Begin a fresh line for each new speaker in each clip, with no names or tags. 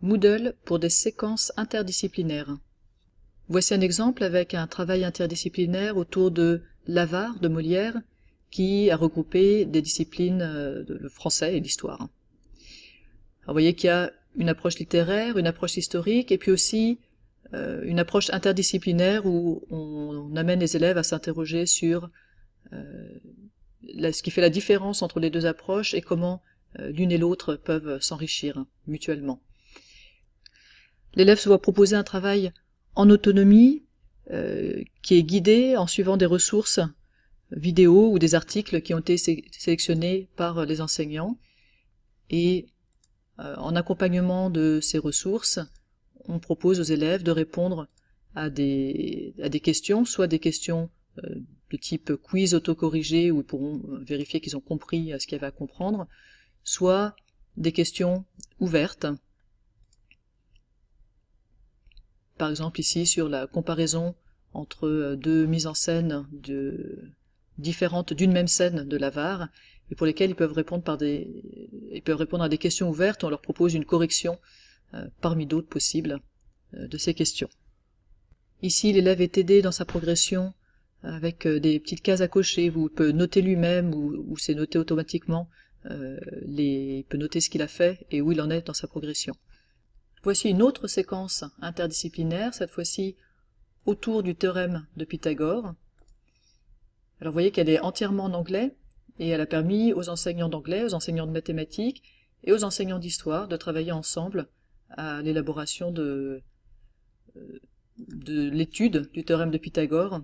Moodle pour des séquences interdisciplinaires. Voici un exemple avec un travail interdisciplinaire autour de l'Avare de Molière, qui a regroupé des disciplines le français et l'histoire. Alors, vous voyez qu'il y a une approche littéraire, une approche historique, et puis aussi une approche interdisciplinaire où on amène les élèves à s'interroger sur ce qui fait la différence entre les deux approches et comment l'une et l'autre peuvent s'enrichir mutuellement. L'élève se voit proposer un travail en autonomie qui est guidé en suivant des ressources vidéos ou des articles qui ont été sélectionnés par les enseignants, et en accompagnement de ces ressources, on propose aux élèves de répondre à des questions, soit des questions de type quiz autocorrigé où ils pourront vérifier qu'ils ont compris ce qu'il y avait à comprendre, soit des questions ouvertes, par exemple ici sur la comparaison entre deux mises en scène différentes d'une même scène de l'Avare, et pour lesquelles ils peuvent répondre à des questions ouvertes. On leur propose une correction parmi d'autres possibles de ces questions. Ici, l'élève est aidé dans sa progression avec des petites cases à cocher où il peut noter lui-même ou c'est noté automatiquement. Il peut noter ce qu'il a fait et où il en est dans sa progression. Voici une autre séquence interdisciplinaire, cette fois-ci autour du théorème de Pythagore. Alors vous voyez qu'elle est entièrement en anglais, et elle a permis aux enseignants d'anglais, aux enseignants de mathématiques et aux enseignants d'histoire de travailler ensemble à l'élaboration de l'étude du théorème de Pythagore,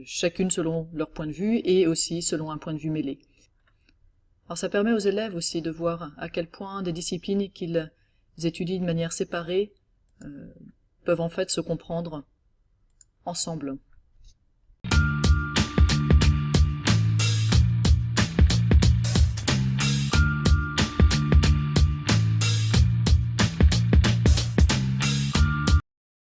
chacune selon leur point de vue et aussi selon un point de vue mêlé. Alors ça permet aux élèves aussi de voir à quel point des disciplines qu'ils étudient de manière séparée peuvent en fait se comprendre ensemble.